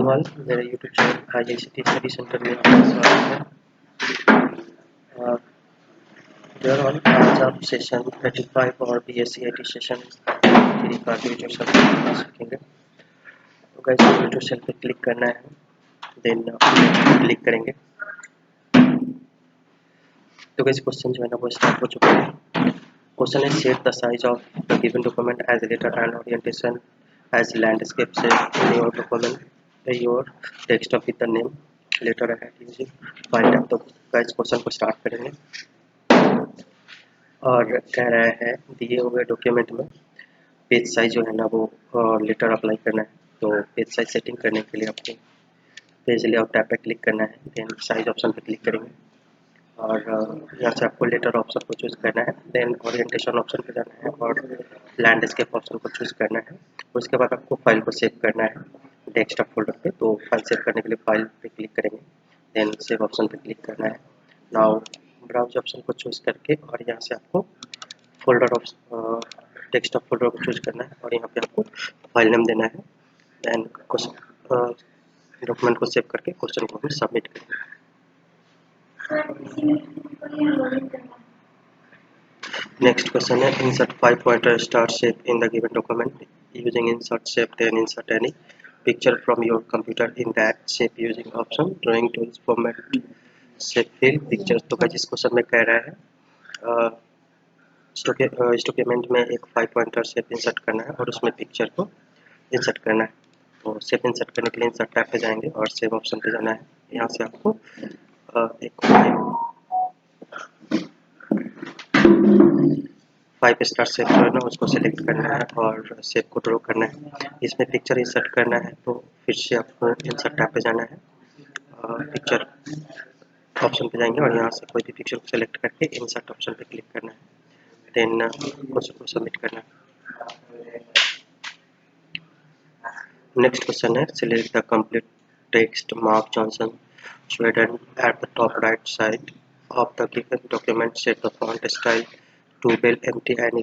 Morning all, मेरे YouTube channel ICT study centre में आपका स्वागत है। डियर ऑल, आज आप सेशन 35 और BSc IT सेशन 3 का वीडियो सेल सीखेंगे। तो गाइस, वीडियो सेल पे क्लिक करना है, देन क्लिक करेंगे। तो गाइस, क्वेश्चन जो है ना वो स्टार्ट हो चुका है। क्वेश्चन है set the size of the given document as letter and orientation as landscape save your document your desktop with the name letter है यूजिंग फाइल टैब। तो गाइस, क्वेश्चन को स्टार्ट करेंगे और कह रहा है दिए हुए डॉक्यूमेंट में पेज साइज जो है ना वो लेटर अप्लाई करना है। तो पेज साइज सेटिंग करने के लिए आपको पेज लेआउट टैब पे क्लिक करना है, देन साइज ऑप्शन पे क्लिक करेंगे और यहाँ से आपको लेटर ऑप्शन को चूज़ करना है, देन ओरिएंटेशन ऑप्शन पे जाना है और लैंडस्केप ऑप्शन को चूज़ करना है। उसके बाद आपको फाइल को सेव करना है डेस्कटॉप फोल्डर पे। तो फाइल सेव करने के लिए फाइल पे क्लिक करेंगे, देन सेव ऑप्शन पे क्लिक करना है। नाउ ब्राउज ऑप्शन को चूज़ करके और यहाँ से आपको फोल्डर डेस्कटॉप फोल्डर को चूज़ करना है और यहाँ पे आपको फाइल नेम देना है। देन डॉक्यूमेंट को सेव करके क्वेश्चन को हम सबमिट करेंगे। Next question is insert 5-pointer star shape in the given document. Using insert shape, then insert any picture from your computer in that shape using option drawing tools format shape fill pictures। तो guys, इस question में कह रहा है इस document में एक 5-pointer shape insert करना है और उसमें पिक्चर को इंसर्ट करना है। तो शेप इंसर्ट करने के लिए इंसर्ट टैब पे जाएंगे और सेव ऑप्शन पे जाना है। यहाँ से आपको एक 5 स्टार शेप जो है ना उसको सिलेक्ट करना है और शेप को ड्रॉ करना है। इसमें पिक्चर इंसर्ट करना है तो फिर से आपको इंसर्ट टैब पे जाना है, पिक्चर ऑप्शन पे जाएंगे और यहाँ से कोई भी पिक्चर को सिलेक्ट करके इंसर्ट ऑप्शन पे क्लिक करना है, देन क्वेश्चन को सबमिट करना है। नेक्स्ट क्वेश्चन है select the complete text mark Johnson Sweden at the top right side of the given document, set the font style to well empty and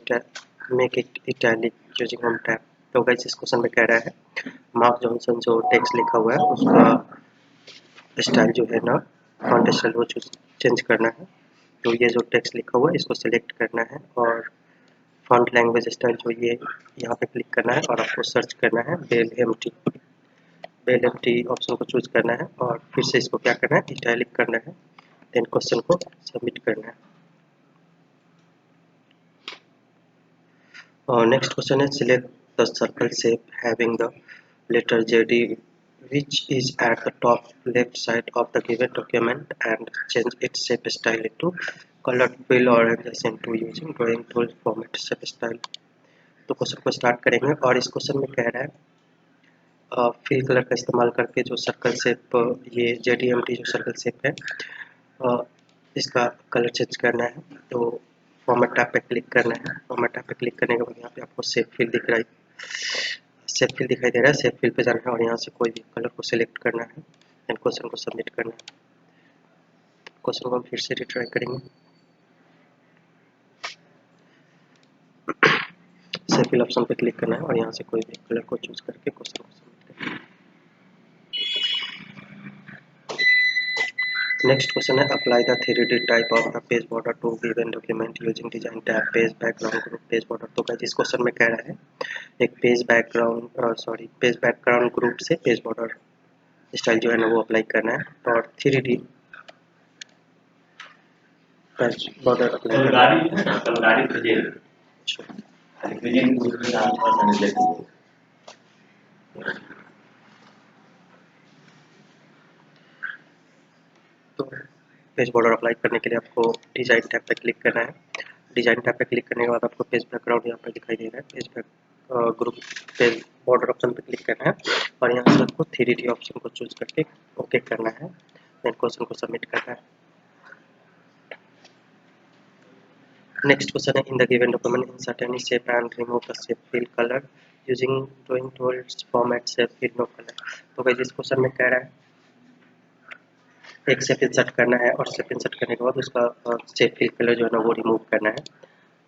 make it italic using home tab। तो guys, इस question में कह रहा है mark Johnson जो text लिखा हुआ है उसका स्टाइल जो है ना फॉन्ट स्टाइल वो चेंज करना है। तो ये जो टेक्स्ट लिखा हुआ है इसको सिलेक्ट करना है और फॉन्ट लैंग्वेज स्टाइल जो ये यहाँ पे क्लिक करना है और आपको सर्च करना है वेल एम्प्टी ऑप्शन को चूज करना है और फिर से इसको क्या करना है इटैलिक करना है, देन क्वेश्चन को सबमिट करना है। नेक्स्ट क्वेश्चन है select the circle shape having the letter JD which is at the top left side of the given document and change its shape style into colored fill or adjacent to using drawing tool format shape style। तो question को start करेंगे और इस question में कह रहा है fill colour का इस्तेमाल करके जो सर्कल शेप ये JDMT जो सर्कल शेप है इसका कलर चेंज करना है। तो फॉर्मेट टैब पे क्लिक करना है, फॉर्मेट टैब पे क्लिक करने के बाद यहाँ पे आपको शेप फिल दिखाई दे रहा है। शेप फिल पे जाना है और यहाँ से कोई भी कलर को सिलेक्ट करना है, देन क्वेश्चन को सबमिट करना है। क्वेश्चन को हम फिर से रिट्राई करेंगे। शेप फिल ऑप्शन पे क्लिक करना है और यहाँ से कोई भी कलर को चूज करके क्वेश्चन को सबमिट करना है। नेक्स्ट क्वेश्चन है apply the 3D type of the page border to given document using design tab page background group page border. तो गाइस, इस क्वेश्चन में कह रहा है एक पेज बैकग्राउंड ग्रुप से पेज बॉर्डर स्टाइल जो है ना वो अप्लाई करना है और 3D पेज बॉर्डर अप्लाई करना है। तो पेज बॉर्डर अप्लाई करने के लिए आपको डिजाइन टैब पे क्लिक करना है। डिजाइन टैब पे क्लिक करने के बाद आपको पेज बैकग्राउंड यहाँ पे दिखाई दे रहा है, page group page border option पे क्लिक करना है और यहाँ से आपको 3D ऑप्शन को चूज करके ओके करना है, देन क्वेश्चन को सबमिट करना है। नेक्स्ट क्वेश्चन है in the given document insert any shape and remove the shape fill colour using drawing tools format shape fill no colour. तो गाइस, इस क्वेश्चन में कह रहा है एक शेप इंसर्ट करना है और शेप इंसर्ट करने के बाद उसका शेप फिल कलर जो है ना वो रिमूव करना है।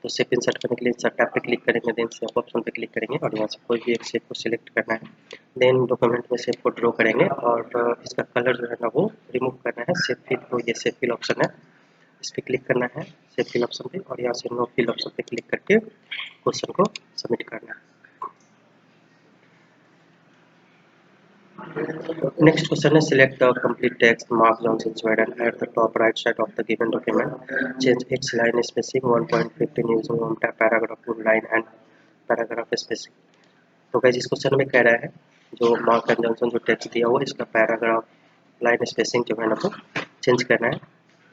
तो शेप इंसर्ट करने के लिए इंसर्ट टैब पे क्लिक करेंगे, देन शेप ऑप्शन पे क्लिक करेंगे और यहाँ से कोई भी एक शेप को सिलेक्ट करना है। देन डॉक्यूमेंट में शेप को ड्रॉ करेंगे और इसका कलर जो है ना वो रिमूव करना है। शेप फिल, तो ये शेप फिल ऑप्शन है, इस पर क्लिक करना है शेप फिल ऑप्शन पे और यहाँ से नो फिल ऑप्शन पे क्लिक करके क्वेश्चन को सबमिट करना है। Next question is select the complete text, mark Johnson Sweden at the top right side of the given document. Change its line spacing 1.15 using one paragraph to line and paragraph spacing. तो guys इस question में कह रहा है जो mark and Johnson जो text दिया हुआ है इसका पैराग्राफ लाइन स्पेसिंग जो है ना वो चेंज करना है।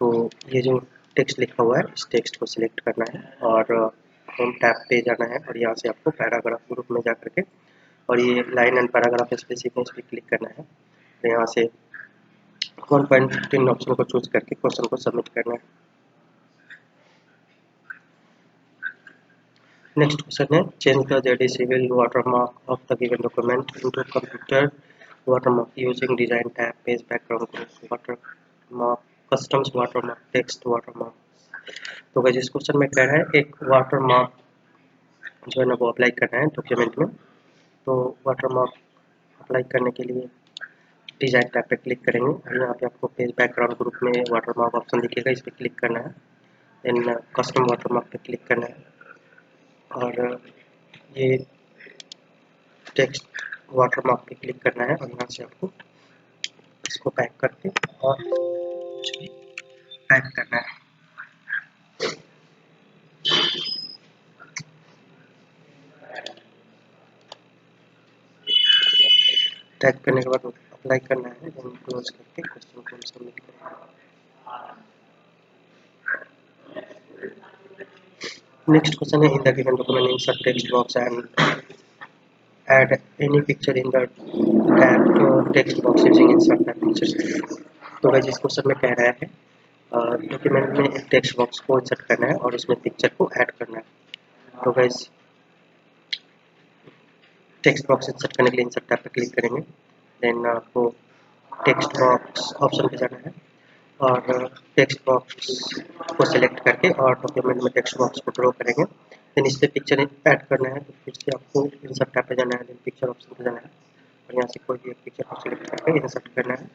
तो ये जो टेक्स्ट लिखा हुआ है इस टेक्स्ट को सिलेक्ट करना है और होम टैब पे जाना है और यहाँ से आपको पैराग्राफ ग्रुप में जा करके और ये लाइन एंड पैराग्राफ स्पेसिंग इस पर क्लिक करना है। तो यहाँ से 1.15 ऑप्शन को चूज करके क्वेश्चन को सबमिट करना है। नेक्स्ट क्वेश्चन है change the JD civil watermark of the given document into computer watermark using design tab page background group watermark customs watermark text watermark. तो गाइस इस क्वेश्चन में कह रहा है एक वाटरमार्क जो है ना वो अप्लाई करना है डॉक्यूमेंट में। तो वाटरमार्क अप्लाई करने के लिए डिजाइन टैब पे क्लिक करेंगे और यहाँ पे आपको पेज बैकग्राउंड ग्रुप में वाटरमार्क ऑप्शन दिखेगा, इस पर क्लिक करना है। देन कस्टम वाटरमार्क पे क्लिक करना है और ये टेक्स्ट वाटरमार्क पे क्लिक करना है और यहाँ से आपको इसको पैक करके और पैक करना है। टैग करने के बाद अप्लाई करना है, देन क्लोज करके क्वेश्चन को सबमिट करना है। नेक्स्ट क्वेश्चन है in the given document insert text box and add any picture in the tab to text box using insert tab pictures। तो गाइस इस क्वेश्चन में कह रहा है डॉक्यूमेंट में एक टेक्स्ट बॉक्स को इंसर्ट करना है और इसमें पिक्चर को ऐड करना है। तो गाइस टेक्स्ट बॉक्स इंसर्ट करने के लिए इंसर्ट टैब पे क्लिक करेंगे, देन आपको टेक्स्ट बॉक्स ऑप्शन पे जाना है और टेक्स्ट बॉक्स को सिलेक्ट करके और डॉक्यूमेंट में टेक्स्ट बॉक्स को ड्रॉ करेंगे। देन इस पर पिक्चर ऐड करना है, तो फिर से आपको इंसर्ट टैब पे जाना है, देन पिक्चर ऑप्शन पे जाना है और यहाँ से कोई भी एक पिक्चर को सिलेक्ट करके इंसर्ट करना है,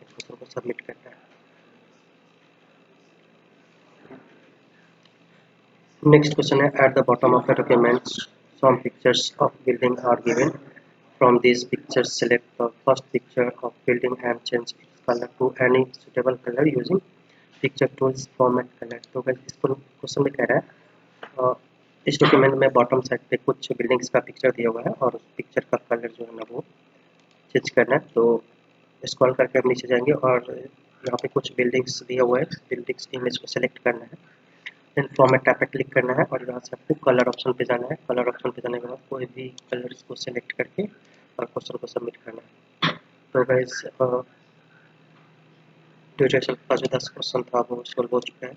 पिक्चर को सबमिट करना है। नेक्स्ट क्वेश्चन है at the bottom of the documents some pictures of building are given. From these pictures select the first picture of building and change its color to any suitable color using picture tools format color। तो guys इस question में कह रहा है इस document में bottom side पे कुछ बिल्डिंग्स का पिक्चर दिया हुआ है और उस पिक्चर का कलर जो है ना वो चेंज करना है। तो स्क्रॉल करके हम नीचे जाएंगे और यहाँ पे कुछ बिल्डिंग्स दिया हुआ है, बिल्डिंग्स इमेज को सेलेक्ट करना है, देन फॉर्मेट टैब पे क्लिक करना है और यहाँ से आपको कलर ऑप्शन पे जाना है। कलर ऑप्शन पे जाने के बाद कोई भी कलर्स को सेलेक्ट करके और क्वेश्चन को सबमिट करना है। तो गाइस ड्यूरेशन का जो 10 क्वेश्चन था वो सॉल्व हो चुका है।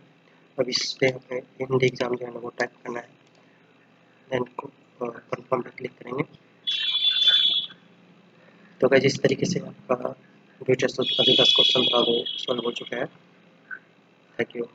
अब इस पे हमें हिंदी एग्जाम जो है ना वो टाइप करना है, देन कंफर्म पे क्लिक करेंगे। तो गाइस इस तरीके से आपका ड्यूरेशन का जो 10 क्वेश्चन था वो सॉल्व हो चुका है। Thank you.